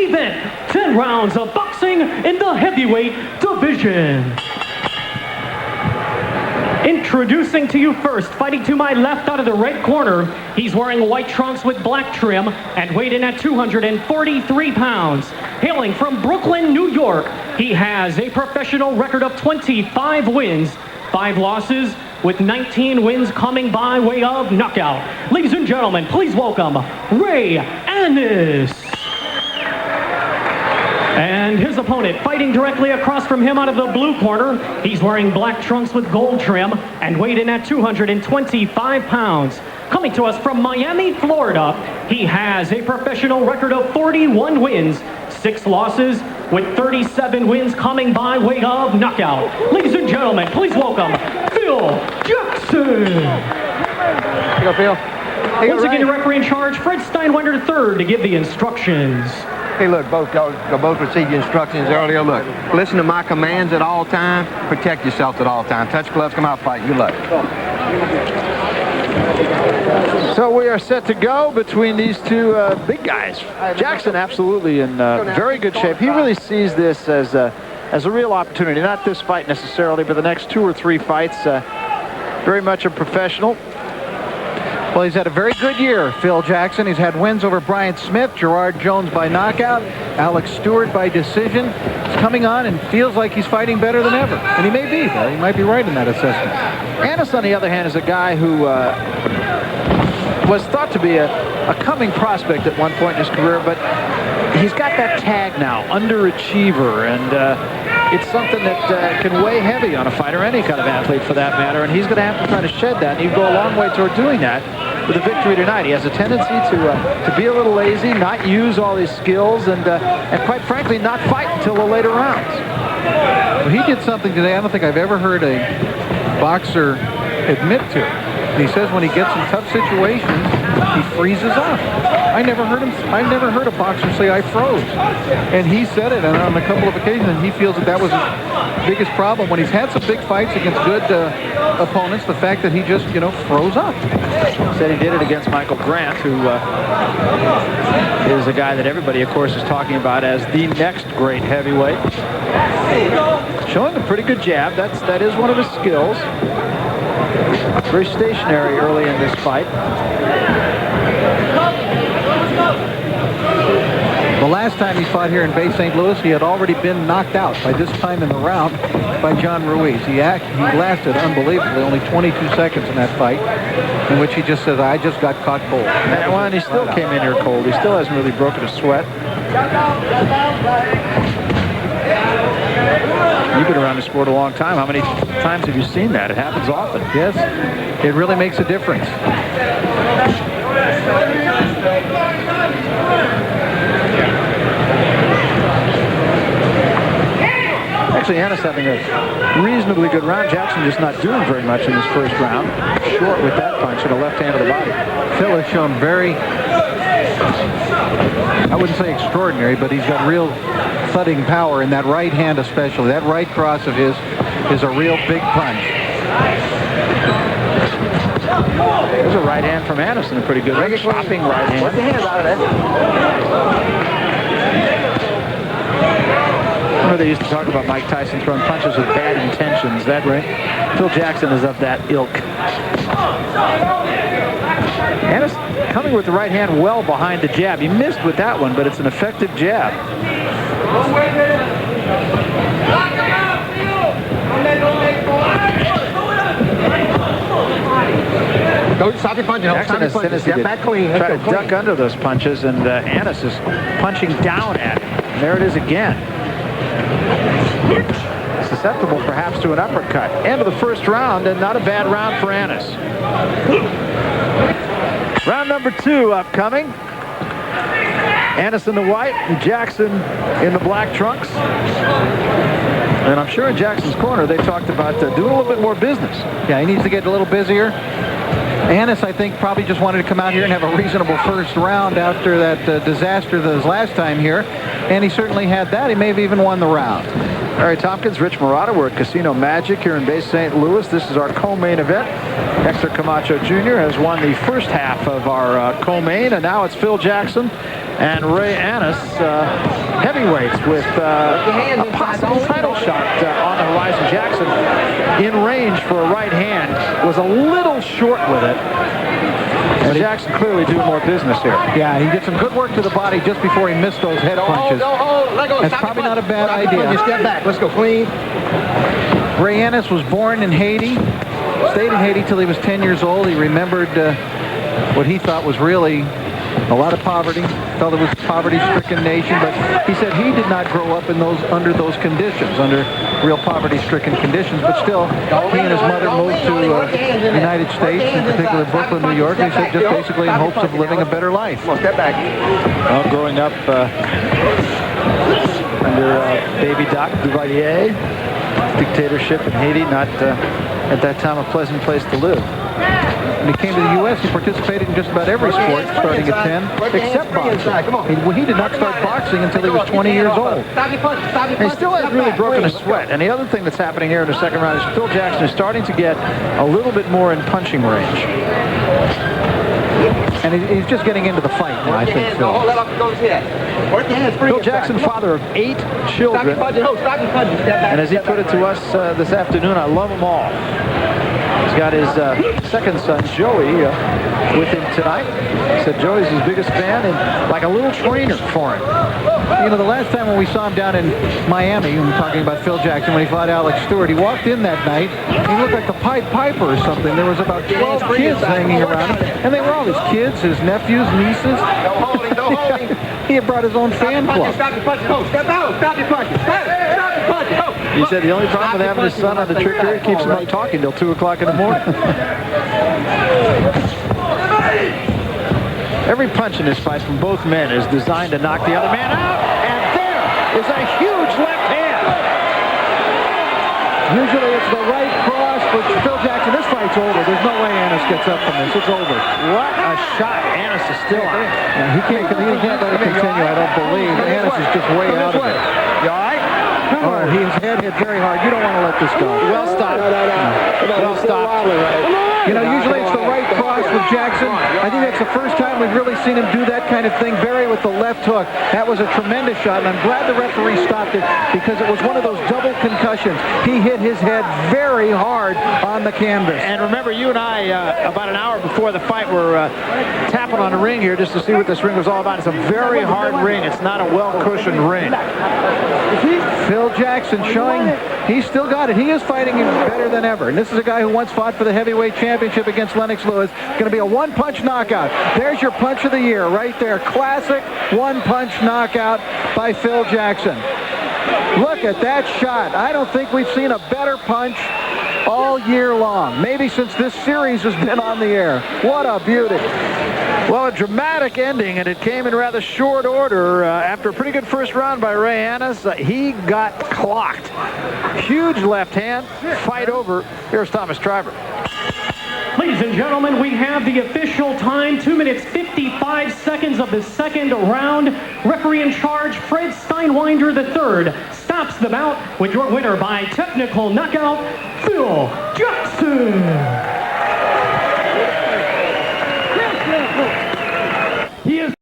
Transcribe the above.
event, 10 rounds of boxing in the heavyweight division. Introducing to you first, fighting to my left out of the red corner, he's wearing white trunks with black trim and weighed in at 243 pounds. Hailing from Brooklyn, New York, he has a professional record of 25 wins, 5 losses, with 19 wins coming by way of knockout. Ladies and gentlemen, please welcome Ray Annis. And his opponent, fighting directly across from him out of the blue corner, he's wearing black trunks with gold trim and weighed in at 225 pounds. Coming to us from Miami, Florida, he has a professional record of 41 wins, 6 losses, with 37 wins coming by way of knockout. Ladies and gentlemen, please welcome Phil Jackson. Here you go, Phil. Once again, the referee in charge, Fred Steinwender III, to give the instructions. Hey, look, both receive your instructions earlier. Look, listen to my commands at all times. Protect yourself at all times. Touch gloves, come out, fight. Good luck. So we are set to go between these two big guys. Jackson absolutely in very good shape. He really sees this as a real opportunity. Not this fight necessarily, but the next 2 or 3 fights. Very much a professional. Well, he's had a very good year, Phil Jackson. He's had wins over Bryant Smith, Gerard Jones by knockout, Alex Stewart by decision. He's coming on and feels like he's fighting better than ever. And he may be. He might be right in that assessment. Annis, on the other hand, is a guy who was thought to be a coming prospect at one point in his career, but he's got that tag now, underachiever, and it's something that can weigh heavy on a fighter, any kind of athlete for that matter, and he's going to have to try to shed that, and he'll go a long way toward doing that with a victory tonight. He has a tendency to be a little lazy, not use all his skills, and quite frankly, not fight until the later rounds. Well, he did something today I don't think I've ever heard a boxer admit to. He says when he gets in tough situations, he freezes up. I never heard a boxer say I froze. And he said it, and on a couple of occasions, and he feels that was his biggest problem when he's had some big fights against good opponents. The fact that he just, froze up. Said he did it against Michael Grant, who is a guy that everybody, of course, is talking about as the next great heavyweight. Showing a pretty good jab. That is one of his skills. Very stationary early in this fight. The last time he fought here in Bay St. Louis, he had already been knocked out by this time in the round by John Ruiz. He lasted unbelievably only 22 seconds in that fight, in which he just said, I just got caught cold. And he still came in here cold. He still hasn't really broken a sweat. You've been around the sport a long time. How many times have you seen that? It happens often. Yes, it really makes a difference. Actually, Annis having a reasonably good round. Jackson just not doing very much in his first round. Short with that punch and a left hand to the body. Phil has shown very, I wouldn't say extraordinary, but he's got real thudding power in that right hand especially. That right cross of his is a real big punch. There's a right hand from Anderson, a pretty good chopping right hand. What's the hands out of that? Remember they used to talk about Mike Tyson throwing punches with bad intentions. That right? Phil Jackson is of that ilk. Anderson coming with the right hand well behind the jab. He missed with that one, but it's an effective jab. Don't stop your punching. Jackson has tendency to try to duck under those punches, and Annis is punching down at it. And there it is again. Susceptible perhaps to an uppercut. End of the first round, and not a bad round for Annis. Round number 2 upcoming. Annis in the white and Jackson in the black trunks. And I'm sure in Jackson's corner they talked about doing a little bit more business. Yeah, he needs to get a little busier. Annis, I think, probably just wanted to come out here and have a reasonable first round after that disaster that was last time here. And he certainly had that. He may have even won the round. Larry Tompkins, Rich Marotta. We're at Casino Magic here in Bay St. Louis. This is our co-main event. Hector Camacho Jr. has won the first half of our co-main, and now it's Phil Jackson and Ray Annis, heavyweights, with a possible title shot on the horizon. Jackson in range for a right hand, was a little short with it. And Jackson clearly doing more business here. Yeah, he did some good work to the body just before he missed those head punches. That's probably not a bad idea. Step back. Let's go clean. Ray Annis was born in Haiti, stayed in Haiti till he was 10 years old. He remembered what he thought was really a lot of poverty. Felt it was a poverty-stricken nation, but he said he did not grow up in under those conditions, under real poverty-stricken conditions. But still, he and his mother moved to the United States, in particular Brooklyn, New York. He said just basically in hopes of living a better life. Step back. Well, growing up under baby Doc Duvalier, dictatorship in Haiti, not at that time a pleasant place to live. When he came to the U.S., he participated in just about every sport, starting at 10, except boxing. He did not start boxing until he was 20 years old. And he still hasn't really broken a sweat. And the other thing that's happening here in the second round is Phil Jackson is starting to get a little bit more in punching range. And he's just getting into the fight now, I think, Phil. Phil Jackson, father of 8 children. And as he put it to us this afternoon, I love them all. He's got his second son, Joey, with him tonight. He said Joey's his biggest fan and like a little trainer for him. You know, the last time when we saw him down in Miami, I'm talking about Phil Jackson, when he fought Alex Stewart, he walked in that night, he looked like the Pied Piper or something. There was about 12 kids hanging around him, and they were all his kids, his nephews, nieces. He had brought his own fan club. He said the only problem with having his son on the trick here, he keeps him up talking till 2 o'clock in the morning. Every punch in this fight from both men is designed to knock the other man out. And there is a huge left hand. Usually it's the right cross for Phil Jackson. This fight's over. There's no way Annis gets up from this. It's over. What a shot. Annis is still out. Yeah, he can't let it continue, I don't believe. Annis is just way out of it. You all right? Oh, his head hit very hard. You don't want to let this go. Well stopped. Well stopped. You know, usually it's the right cross with Jackson. I think that's the first time we've really seen him do that kind of thing. Barry with the left hook. That was a tremendous shot, and I'm glad the referee stopped it because it was one of those double concussions. He hit his head very hard on the canvas. And remember, you and I, about an hour before the fight, were tapping on the ring here just to see what this ring was all about. It's a very hard ring. It's not a well-cushioned ring. Phil Jackson showing he's still got it. He is fighting him better than ever. And this is a guy who once fought for the heavyweight championship against Lennox Lewis. Going to be a one-punch knockout. There's your punch of the year right there. Classic one-punch knockout by Phil Jackson. Look at that shot. I don't think we've seen a better punch all year long. Maybe since this series has been on the air. What a beauty. Well, a dramatic ending, and it came in rather short order. After a pretty good first round by Ray Annis, he got clocked. Huge left hand. Fight over. Here's Thomas Treiber. Ladies and gentlemen, we have the official time, 2 minutes 55 seconds of the second round. Referee in charge, Fred Steinwinder III, stops the bout with your winner by technical knockout, Phil Jackson.